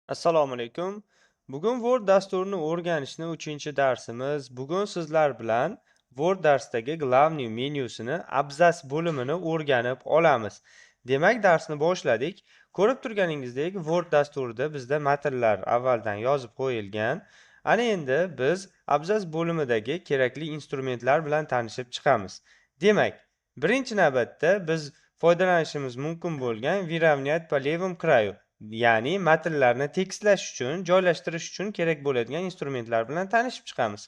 Assalomu alaykum. Bugun Word dasturini o'rganishni 3-darsimiz. Bugun sizlar bilan Word darsidagi glavniy menyusini abzas bo'limini o'rganib olamiz. Demak, darsni boshladik. Ko'rib turganingizdek, Word dasturida bizda matnlar avvaldan yozib qo'yilgan. Ana endi biz abzas bo'limidagi kerakli instrumentlar bilan tanishib chiqamiz. Demak, birinchi navbatda biz foydalanishimiz mumkin bo'lgan выравнять по левому краю, ya'ni matnlarni tekstlash uchun, joylashtirish uchun kerak bo'ladigan instrumentlar bilan tanishib chiqamiz.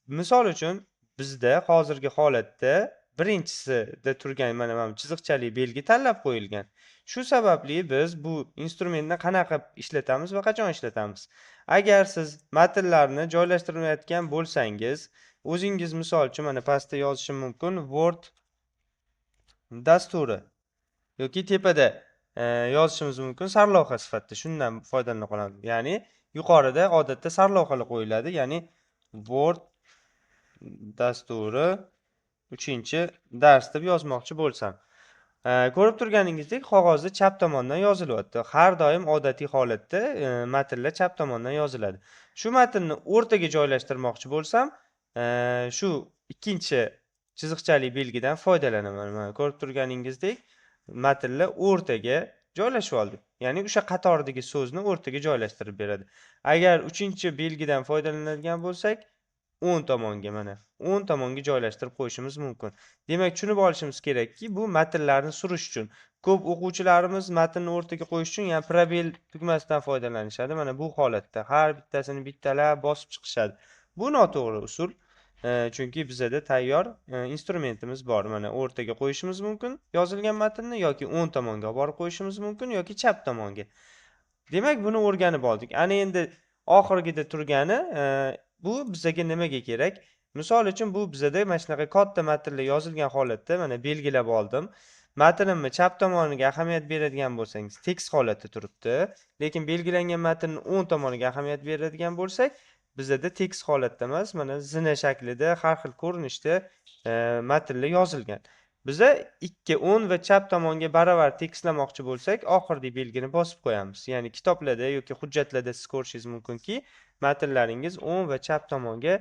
Misol uchun, bizda hozirgi holatda birinchisida turgan mana bu chiziqchali belgi tanlab qo'yilgan. Shu sababli biz bu instrumentni qanaqa ishlatamiz va qachon ishlatamiz? Agar siz matnlarni joylashtirmayotgan bo'lsangiz, o'zingiz misol uchun mana pastda yozishim mumkin Word dasturi yoki tepada yozishimiz mumkin sarlavha sifatida. Shundan foydalana qolamiz. Ya'ni yuqorida odatda sarlavhalar qo'yiladi. Ya'ni Word dasturi 3-dars deb yozmoqchi bo'lsam. Ko'rib turganingizdek, qog'ozda chap tomondan yozilyapti. Har doim odatiy holatda matnlar chap tomondan yoziladi. Shu matnni o'rtaga joylashtirmoqchi bo'lsam, shu ikkinchi chiziqchali belgidan foydalanaman. Mana ko'rib turganingizdek, matnlar o'rtaga joylashib oldik. Ya'ni o'sha qatordagi so'zni o'rtaga joylashtirib beradi. Agar 3-belgidan foydalanadigan bo'lsak, o'ng tomonga mana o'ng tomonga joylashtirib qo'yishimiz mumkin. Demak, tushunib olishimiz kerakki, bu matnlarni surish uchun ko'p o'quvchilarimiz matnni o'rtaga qo'yish uchun yana probel tugmasidan foydalanishadi. Mana bu holatda har bittasini bittalab bosib chiqishadi. Bu noto'g'ri usul. Chunki bizada tayyor instrumentimiz bor. Mana o'rtaga qo'yishimiz mumkin yozilgan matnni, yoki o'ng tomonga olib borib qo'yishimiz mumkin, yoki chap tomonga. Demak, buni o'rganib oldik. Ana endi oxirgida turgani bu bizga nimaga kerak? Misol uchun bu bizada mana shunaqa katta matnlar yozilgan holatda mana belgilab oldim. Matnimni chap tomoniga ahamiyat beradigan bo'lsangiz, tekst holatda turibdi. Lekin belgilangan matnning o'ng tomoniga ahamiyat beradigan bo'lsak, bizada tekst holatda emas, mana zina shaklida, har xil ko'rinishda matnlar yozilgan. Biza ikki o'ng va chap tomonga baravar tekstlamoqchi bo'lsak, oxirgi belgini bosib qo'yamiz. Ya'ni kitoblarda yoki hujjatlarda siz ko'rishingiz mumkinki, matnlaringiz o'ng va chap tomonga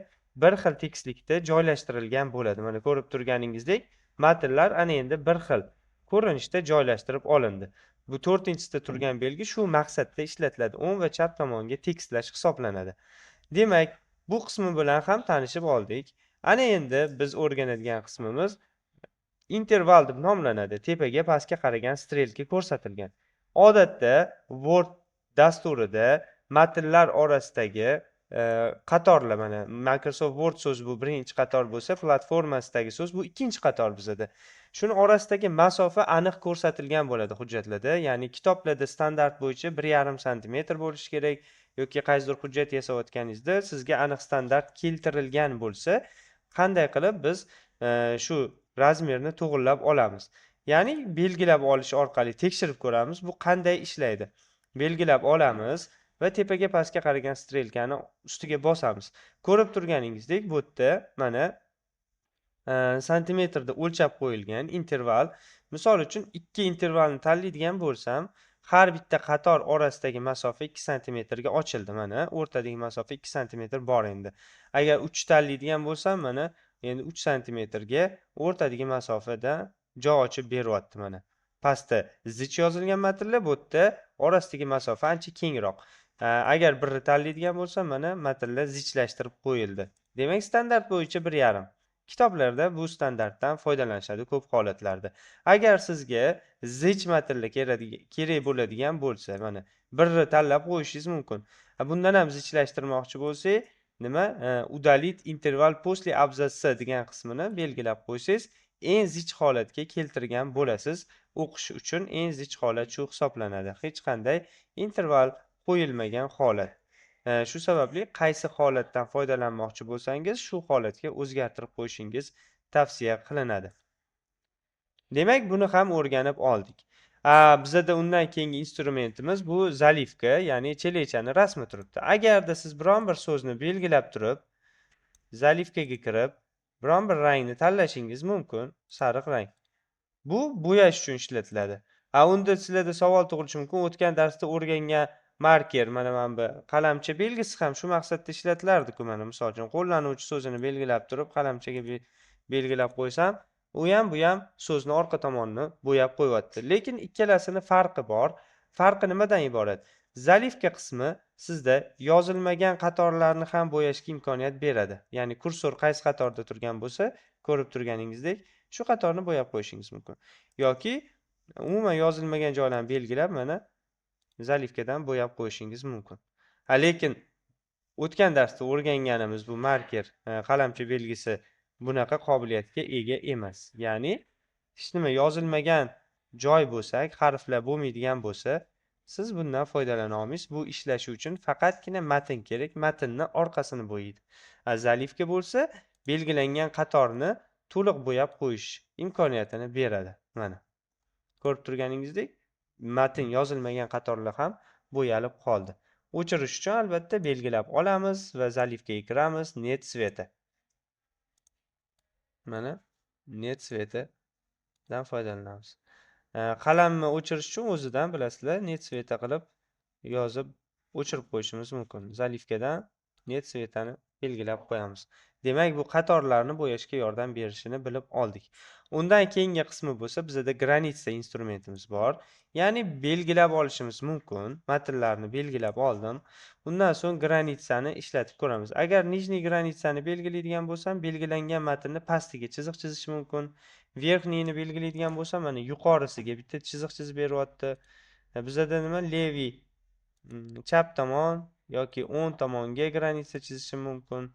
bir xil tekstlikda joylashtirilgan bo'ladi. Mana ko'rib turganingizdek, matnlar ana endi bir xil ko'rinishda joylashtirib olindi. Bu 4-sida turgan belgi shu maqsadda ishlatiladi. O'ng va chap tomonga tekstlash hisoblanadi. Demak, bu qismi bilan ham tanishib oldik. Ana endi biz o'rganadigan qismimiz interval deb nomlanadi. Tepaga pastga qaragan strelka ko'rsatilgan. Odatda Word dasturida matnlar orasidagi qatorlar, mana Microsoft Word so'zi bu birinchi qator bo'lsa, platformasidagi so'z bu ikkinchi qator bizada. Shuni orasidagi masofa aniq ko'rsatilgan bo'ladi hujjatlarda. Ya'ni kitoblarda standart bo'yicha 1,5 santimetr bo'lishi kerak, yoki qaysidir hujjat yasayotganingizda sizga aniq standart keltirilgan bo'lsa, qanday qilib biz shu razmerni to'g'irlab olamiz. Ya'ni belgilab olish orqali tekshirib ko'ramiz, bu qanday ishlaydi. Belgilab olamiz va tepaga pastga qaragan strelkani ustiga bosamiz. Ko'rib turganingizdek, bu yerda mana santimetrda o'lchab qo'yilgan interval. Misol uchun ikki intervalni tanlaydigan bo'lsam, har bitta qator orasidagi masofa 2 santimetrga ochildi. Mana o'rtadagi masofa 2 santimetr bor endi. Agar 3 tanlaydigan bo'lsam, mana endi 3 santimetrga o'rtadagi masofada joy ochib beryapti mana. Pastda zich yozilgan matnlar, bu yerda orasidagi masofa ancha kengroq. Agar birni tanlaydigan bo'lsam, mana matnlar zichlashtirib qo'yildi. Demak, standart bo'yicha 1,5. Kitoblarda bu standartdan foydalanishadi ko'p holatlarda. Agar sizga zich matnlar kerak bo'ladigan bo'lsa, mana birni tanlab qo'yishingiz mumkin. Bundan ham zichlashtirmoqchi bo'lsak, nima? Udalit interval после абзаца degan qismini belgilab qo'ysangiz, eng zich holatga keltirgan bo'lasiz. O'qish uchun eng zich holat shu hisoblanadi. Hech qanday interval qo'yilmagan holat. Shu sababli qaysi holatdan foydalanmoqchi bo'lsangiz, shu holatga o'zgartirib qo'yishingiz tavsiya qilinadi. Demak, buni ham o'rganib oldik. Bizada undan keyingi instrumentimiz bu zalivka, ya'ni chelechani rasmi turibdi. Agarda siz biron bir so'zni belgilab turib, zalivkaga kirib, biron bir rangni tanlashingiz mumkin, sariq rang. Bu bo'yash uchun ishlatiladi. Unda sizlarda savol tug'ilishi mumkin, o'tgan darsda o'rgangan marker, mana bu qalamcha belgisi ham shu maqsadda ishlatilardi-ku. Mana misol uchun qo'llanuvchi so'zini belgilab turib qalamchaga belgilab qo'ysam, u ham bu ham so'zni orqa tomonini bo'yab qo'yyapti. Lekin ikkalasini farqi bor. Farqi nimadan iborat? Zalifka qismi sizda yozilmagan qatorlarni ham bo'yashga imkoniyat beradi. Ya'ni kursor qaysi qatorda turgan bo'lsa, ko'rib turganingizdek, shu qatorni bo'yab qo'yishingiz mumkin. Yoki umuman yozilmagan joylarni belgilab mana zalifkadan bo'yab qo'yishingiz mumkin. Lekin o'tgan darsda o'rganganimiz bu marker, qalamcha belgisi bunaqa qobiliyatga ega emas. Ya'ni hech nima yozilmagan joy bo'lsak, harflar bo'lmaydigan bo'lsa, siz bundan foydalana olmaysiz. Bu ishlashi uchun faqatgina matn kerak. Matnni orqasini bo'yaydi. Zalifka bo'lsa, belgilangan qatorni to'liq bo'yab qo'yish imkoniyatini beradi. Mana ko'rib turganingizdek, matn yozilmagan qatorlar ham bo'yalib qoldi. O'chirish uchun albatta belgilab olamiz va zalifkaga kiramiz. Net sveta. Mana net svetadan foydalanamiz. Qalamni o'chirish uchun o'zidan bilasizlar, net sveta qilib yozib o'chirib qo'yishimiz mumkin. Zalifkadan net svetani belgilab qo'yamiz. Demak, bu qatorlarni bo'yashga yordam berishini bilib oldik. Undan keyingi qismi bo'lsa, bizda granitsa instrumentimiz bor. Ya'ni belgilab olishimiz mumkin. Matnlarni belgilab oldim. Undan so'ng granitsani ishlatib ko'ramiz. Agar nijniy granitsani belgilaydigan bo'lsam, belgilangan matnni pastiga chiziq chizish mumkin. Verxniyni belgilaydigan bo'lsam, mana yuqorisiga bitta chiziq chizib beryapti. Bizda nima? Leviy chap tomon yoki o'ng tomonga granitsa chizishim mumkin.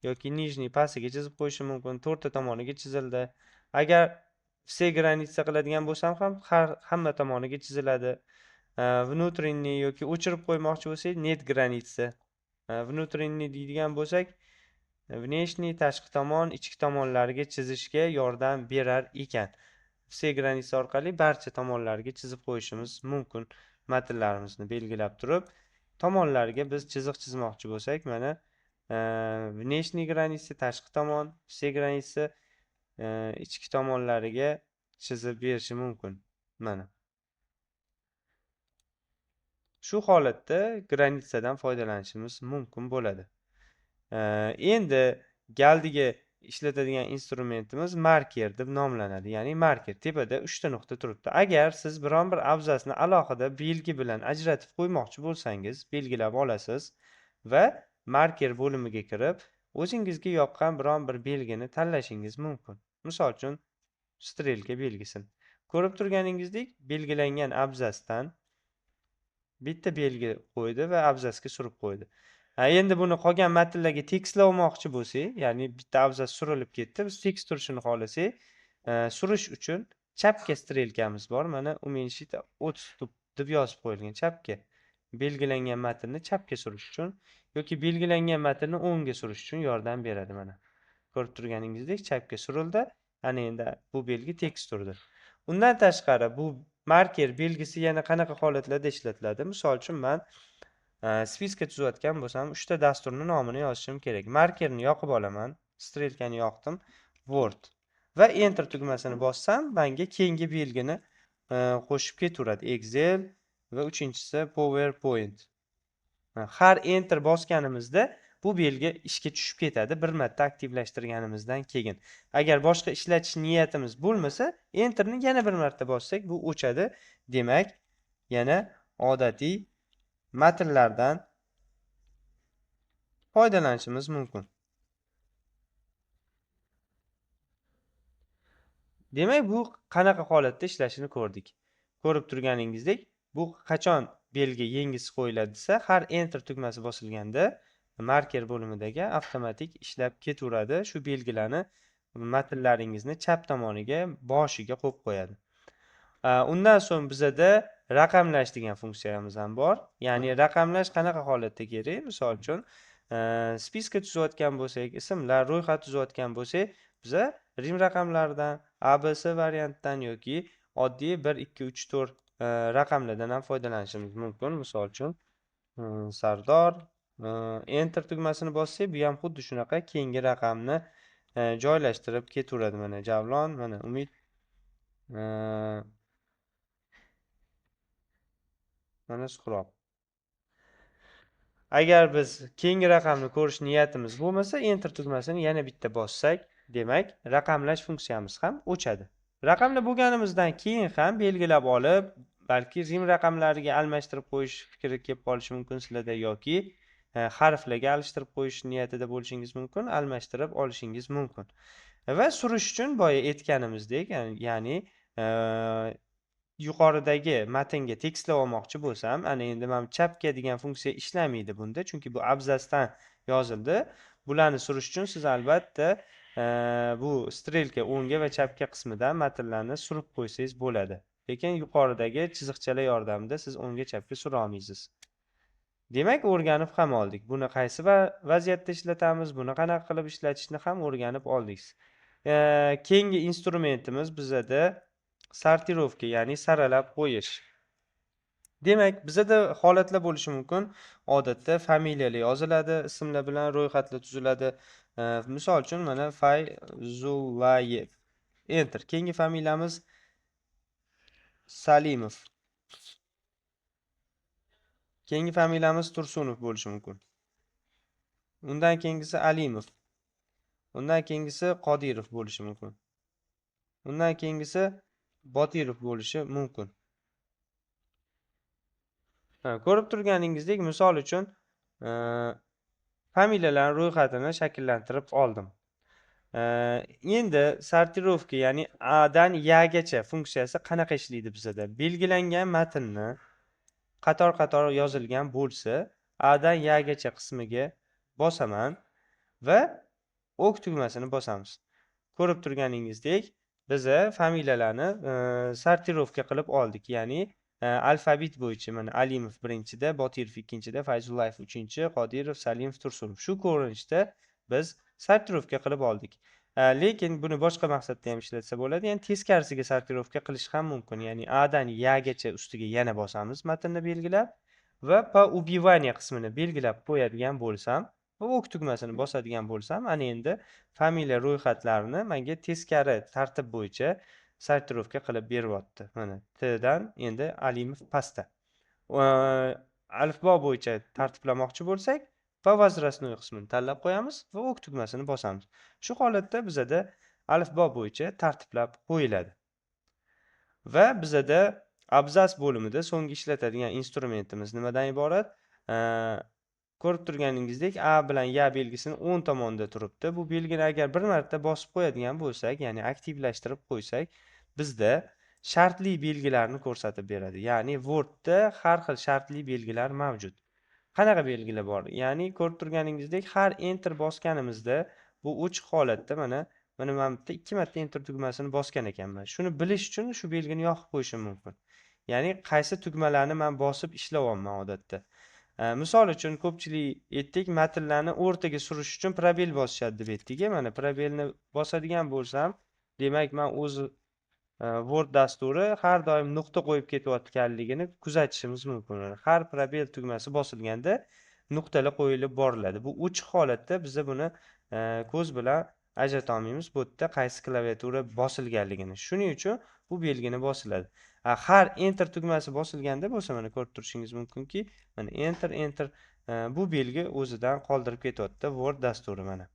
Yoki nijniy pastiga chizib qo'yishim mumkin. To'rtta tomoniga chizildi. Agar все granitsa qiladigan bo'lsam ham hamma tomoniga chiziladi. Внутренний yoki o'chirib qo'ymoqchi bo'lsak, net granitsa. Внутренний deydigan bo'lsak, внешний tashqi tomon, ichki tomonlariga chizishga yordam berar ekan. Все granitsa orqali barcha tomonlariga chizib qo'yishimiz mumkin. Matnlarimizni belgilab turib, tomonlariga biz chiziq chizmoqchi bo'lsak, mana внешний granitsa tashqi tomon, все granitsa ichki tomonlariga chizib berishi mumkin. Mana shu holatda granitsadan foydalanishimiz mumkin bo'ladi. Endi galdiga ishlatadigan instrumentimiz marker deb nomlanadi. Ya'ni marker tepada 3 ta nuqta turibdi. Agar siz biron bir abzasni alohida belgi bilan ajratib qo'ymoqchi bo'lsangiz, belgilab olasiz va marker bo'limiga kirib, o'zingizga yoqqan biron bir belgini tanlashingiz mumkin. Misol uchun, strelka belgisini. Ko'rib turganingizdek, belgilangan abzasdan bitta belgi qo'ydi va abzasga surib qo'ydi. Endi buni qolgan matnlarga tekstlamoqchi bo'lsak, ya'ni bitta abzas surilib ketdi, biz tekst turishini xohlasak, surish uchun chapga strelkamiz bor. Mana уменьшить отступ deb yozib qo'yilgan chapga. Belgilangan matnni chapga surish uchun yoki belgilangan matnni o'ngga surish uchun yordam beradi mana. Ko'rib turganingizdek, chapga surildi. Ana endi bu belgi tekst turdi. Undan tashqari bu marker belgisi yana qanaqa holatlarda ishlatiladi? Misol uchun men spiska tuzayotgan bo'lsam, 3 ta dasturning nomini yozishim kerak. Markerni yoqib olaman, strelkani yoqdim, Word va Enter tugmasini bossam, menga keyingi belgini qo'shib ketaveradi. Excel va uchinchisi PowerPoint. Har Enter bosganimizda bu belgi ishga tushib ketadi bir marta aktivlashtirganimizdan keyin. Agar boshqa ishlatish niyatimiz bo'lmasa, Enterni yana bir marta bossak, bu o'chadi. Demak, yana odatiy matnlardan foydalanishimiz mumkin. Demak, bu qanaqa holatda ishlashini ko'rdik. Ko'rib turganingizdek, bu qachon belgi yengisi qo'yiladi desa, har Enter tugmasi bosilganda marker bo'limidagi avtomatik ishlab ketaveradi. Shu belgilarni matnlaringizni chap tomoniga, boshiga qo'yib qo'yadi. Undan so'ng bizada raqamlash degan funksiyamiz ham bor. Ya'ni raqamlash qanaqa holatda kerak? Misol uchun, spiska tuzayotgan bo'lsak, ismlar, ro'yxat tuzayotgan bo'lsak, biza rim raqamlaridan, ABC variantdan yoki oddiy 1 2 3 4 raqamlardan ham foydalanishimiz mumkin. Misol uchun, Sardor Enter tugmasini bossak, bu ham xuddi shunaqa keyingi raqamni joylashtirib ketaveradi. Mana Javlon, mana Umid, mana Suhrob. Agar biz keyingi raqamni ko'rish niyatimiz bo'lmasa, enter tugmasini yana bitta bossak, demak, raqamlash funksiyamiz ham o'chadi. Raqamli bo'lganimizdan keyin ham belgilab olib, balki rim raqamlariga almashtirib qo'yish fikri kelib qolishi mumkin sizlarda yoki harflarga alishtirib qo'yish niyatida bo'lishingiz mumkin, almashtirib olishingiz mumkin. Va surish uchun boya aytganimizdek, ya'ni e, yuqoridagi matnga tekstlab olmoqchi bo'lsam, ana endi mana chapga degan funksiya ishlamaydi bunda, chunki bu abzasdan yozildi. Bularni surish uchun siz albatta bu strelka o'ngga va chapga qismidan matnlarni surib qo'ysangiz bo'ladi. Lekin yuqoridagi chiziqchalar yordamida siz o'ngga chapga sura olmaysiz. Demak, o'rganib ham oldik. Buni qaysi vaziyatda ishlatamiz, buni qanaqa qilib ishlatishni ham o'rganib oldik. Keyingi instrumentimiz bizada sortirovka, ya'ni saralab qo'yish. Demak, bizada holatlar bo'lishi mumkin. Odatda familiyalar yoziladi, ismlar bilan ro'yxatlar tuziladi. Misol uchun mana Fayzullayev. Enter. Keyingi familiyamiz Salimov. Keyingi familiyamiz Tursunov bo'lishi mumkin. Undan keyingisi Alimov. Undan keyingisi Qodirov bo'lishi mumkin. Undan keyingisi Botirov bo'lishi mumkin. Ko'rib turganingizdek, misol uchun familiyalar ro'yxatini shakllantirib oldim. Endi sortirovka, ya'ni A dan Y gacha funksiyasi qanaqa ishlaydi bizada? Belgilangan matnni qator-qator yozilgan bo'lsa, A dan Y gacha qismiga bosaman va ok tugmasini bosamiz. Ko'rib turganingizdek, biza familiyalarni sortirovka qilib oldik, ya'ni alfabet bo'yicha mana Alimov birinchida, Botirov ikkinchida, Fayzullayev uchinchi, Qodirov, Salimov, Tursunov. Shu ko'rinishda biz sortirovka qilib oldik. Lekin buni boshqa maqsadda ham ishlatsa bo'ladi. Ya'ni teskarisiga sortirovka qilish ham mumkin. Ya'ni A dan Y gacha ustiga yana bosamiz matnni belgilab va по убивание qismini belgilab qo'yadigan bo'lsam va ok tugmasini bosadigan bo'lsam, ana endi familiya ro'yxatlarini menga teskari tartib bo'yicha sortirovka qilib beryapti. Mana T dan endi Alimov pastda. Alifbo bo'yicha tartiblamoqchi bo'lsak, va возрастной qismini tanlab qo'yamiz va ok tugmasini bosamiz. Shu holatda bizada alifbo bo'yicha tartiblab qo'yiladi. Va bizada abzas bo'limida so'nggi ishlatadigan instrumentimiz nimadan iborat? Ko'rib turganingizdek, A bilan Y belgisini o'ng tomonda turibdi. Bu belgini agar bir marta bosib qo'yadigan bo'lsak, ya'ni aktivlashtirib qo'ysak, bizda shartli belgilarni ko'rsatib beradi. Ya'ni Wordda har xil shartli belgilar mavjud. Qanaqa belgilar bor? Ya'ni ko'rib turganingizdek, har enter bosganimizda bu ochiq holatda mana men bitta 2 marta enter tugmasini bosgan ekanman. Shuni bilish uchun shu belgini yoqib qo'yishim mumkin. Ya'ni qaysi tugmalarni men bosib ishlayapman odatda. Misol uchun ko'pchilik aytdik, matnlarni o'rtaga surish uchun probel bosishadi deb aytdik. Mana probelni bosadigan bo'lsam, demak men o'z Word dasturi har doim nuqta qo'yib ketayotganligini kuzatishimiz mumkin. Har probel tugmasi bosilganda nuqtalar qo'yilib boriladi. Bu ochiq holatda biz buni ko'z bilan ajrata olmaymiz, bu yerda qaysi klaviatura bosilganligini. Shuning uchun bu belgini bosiladi. Har enter tugmasi bosilganda bo'lsa, mana ko'rib turishingiz mumkinki, mana enter bu belgi o'zidan qoldirib ketyapti Word dasturi mana.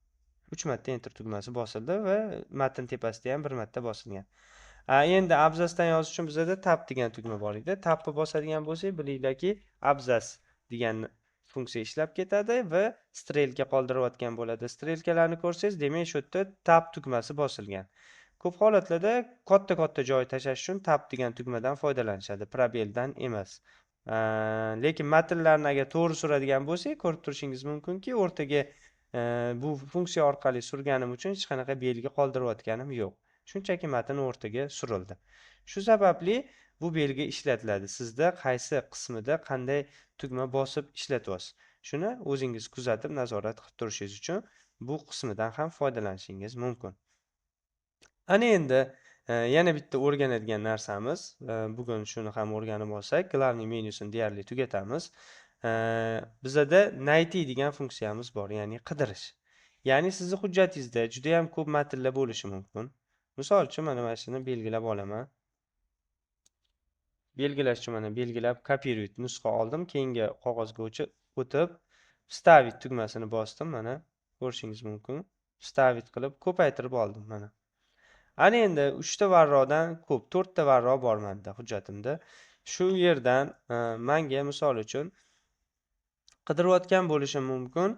3 marta enter tugmasi bosildi va matn tepasida ham bir marta bosilgan. Endi abzasdan yozish uchun bizda tab degan tugma bor edi. Tabni bosadigan bo'lsak, bilinglarki, abzas degan funksiya ishlab ketadi va strelka qoldirayotgan bo'ladi. Strelkalarni ko'rsangiz, demak, shu yerda tab tugmasi bosilgan. Ko'p holatlarda katta joy tashlash uchun tab degan tugmadan foydalanishadi, probeldan emas. Lekin matnlarni agar to'g'ri suradigan bo'lsak, ko'rib turishingiz mumkinki, o'rtaga bu funksiya orqali surganim uchun hech qanaqa belgi qoldirayotganim yo'q. Shunchaki matn o'rtaga surildi. Shu sababli bu belgi ishlatiladi. Sizda qaysi qismida qanday tugma bosib ishlatyapsiz. Shuni o'zingiz kuzatib, nazorat qilib turishingiz uchun bu qismidan ham foydalanishingiz mumkin. Ana endi yana bitta o'rganadigan narsamiz, bugun shuni ham o'rganib olsak, glavniy menyusini deyarli tugatamiz. Bizada найти degan funksiyamiz bor, ya'ni qidirish. Ya'ni sizni hujjatingizda juda ham ko'p matnlar bo'lishi mumkin. Misol uchun mana shuni belgilab olaman. Belgilash uchun mana belgilab kopiruyt nusxa oldim, keyingi qog'ozga o'tib Vstavить tugmasini bosdim, mana ko'rishingiz mumkin. Vstavить qilib ko'paytirib oldim mana. Ana endi 3 ta varroqdan ko'p, 4 ta varroq bor menda hujjatimda. Shu yerdan menga misol uchun qidirayotgan bo'lishim mumkin.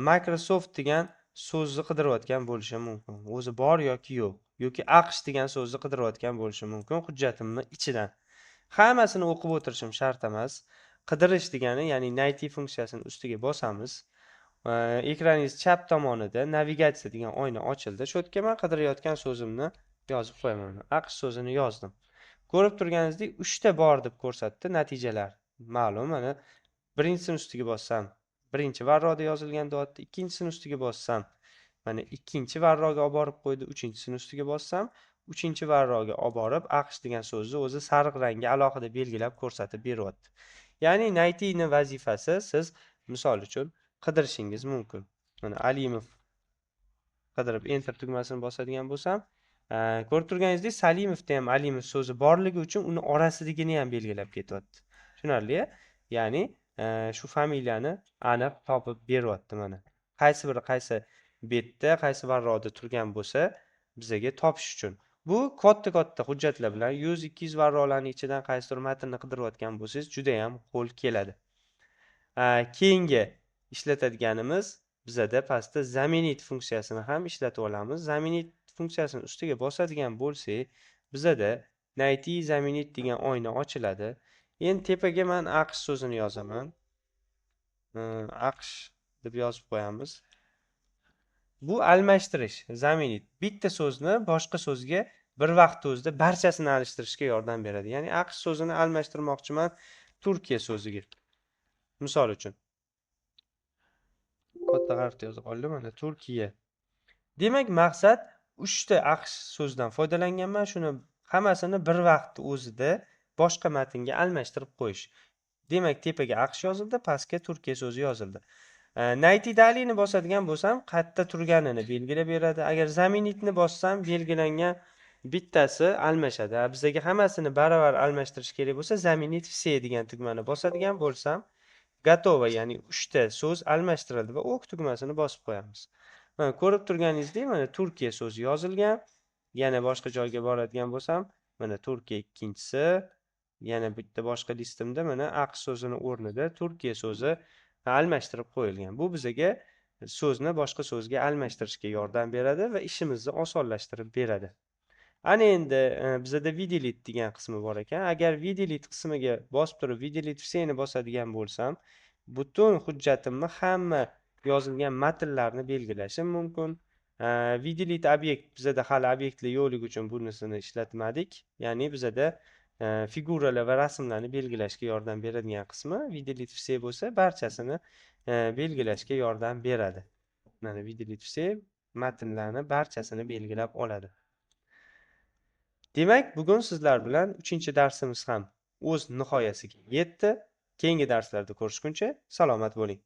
Microsoft degan so'zni qidirayotgan bo'lishim mumkin. O'zi bor yoki yo'q, yoki AQSh degan so'zni qidirayotgan bo'lishim mumkin hujjatimni ichidan. Hammasini o'qib o'tirishim shart emas. Qidirish degani, ya'ni native funksiyasini ustiga bosamiz. Ekraningiz chap tomonida navigatsiya degan oyna ochildi. Shu yerga men qidirayotgan so'zimni yozib qo'yaman. AQSh so'zini yozdim. Ko'rib turganingizdek 3 ta bor deb ko'rsatdi natijalar. Ma'lum, mana birinchisini ustiga bossam, birinchi varroqda yozilgan deyapti. Ikkinchisini ustiga bossam, mana ikkinchi varroqga olib borib qo'ydi. Uchinchisini ustiga bossam, uchinchi varroqga olib borib AQSh degan so'zni o'zi sariq rangga alohida belgilab ko'rsatib beryapti. Ya'ni native'ning vazifasi, siz misol uchun qidirishingiz mumkin. Mana Alimov qidirib enter tugmasini bosadigan bo'lsam, ko'rib turganingizdek Salimovda ham Alimov so'zi borligi uchun uni orasidagini ham belgilab ketyapti. Tushunarli? Ya'ni shu familiyani aniq topib beryapti mana. Qaysi biri qaysi betda, qaysi varroqda turgan bo'lsa, bizga topish uchun. Bu katta hujjatlar bilan 100-200 varroqlarning ichidan qaysidir matnni qidirayotgan bo'lsangiz, juda ham qo'l keladi. Keyingi ishlatadiganimiz bizada pastda zaminit funksiyasini ham ishlatib olamiz. Zaminit funksiyasini ustiga bosadigan bo'lsak, bizada native zaminit degan oyna ochiladi. Endi tepaga men AQSh so'zini yozaman. AQSh deb yozib qo'yamiz. Bu almashtirish, zaminit. Bitta so'zni boshqa so'zga bir vaqt o'zida barchasini alishtirishga yordam beradi. Ya'ni AQSh so'zini almashtirmoqchiman Turkiya so'ziga. Misol uchun katta harfda yozib oldim, mana Turkiya. Demak, maqsad 3 ta AQSh so'zdan foydalanganman, shuni hammasini bir vaqt o'zida boshqa matnga almashtirib qo'yish. Demak, tepaga AQSh yozildi, pastga Turkiya so'zi yozildi. Native dalini bosadigan bo'lsam, qayerda turganini belgilab beradi. Agar zaminitni bossam, belgilangan bittasi almashadi. Bizga hammasini baravar almashtirish kerak bo'lsa, zaminit все degan tugmani bosadigan bo'lsam, Gatovo, ya'ni 3 ta so'z almashtirildi va OK tugmasini bosib qo'yamiz. Mana ko'rib turganingizdek, mana Turkiya so'zi yozilgan. Yana boshqa joyga boradigan bo'lsam, mana Turkiya ikkinchisi, yana bitta boshqa listimda mana AQSh so'zini o'rnida Turkiya so'zi almashtirib qo'yilgan. Bu bizga so'zni boshqa so'zga almashtirishga yordam beradi va ishimizni osonlashtirib beradi. Ana endi bizada videolit degan qismi bor ekan. Agar videolit qismiga bosib turib videolit всени bosadigan bo'lsam, butun hujjatimni hamma yozilgan matnlarni belgilashim mumkin. Videolit obyekt bizada hali obyektlar yo'qligi uchun bunisini ishlatmadik. Ya'ni bizada figuralar va rasmlarni belgilashga yordam beradigan qismi videolit все bo'lsa, barchasini belgilashga yordam beradi. Mana videolit все matnlarni barchasini belgilab oladi. Demak, bugun sizlar bilan 3-darsimiz ham o'z nihoyasiga yetdi. Keyingi darslarda ko'rishguncha salomat bo'ling.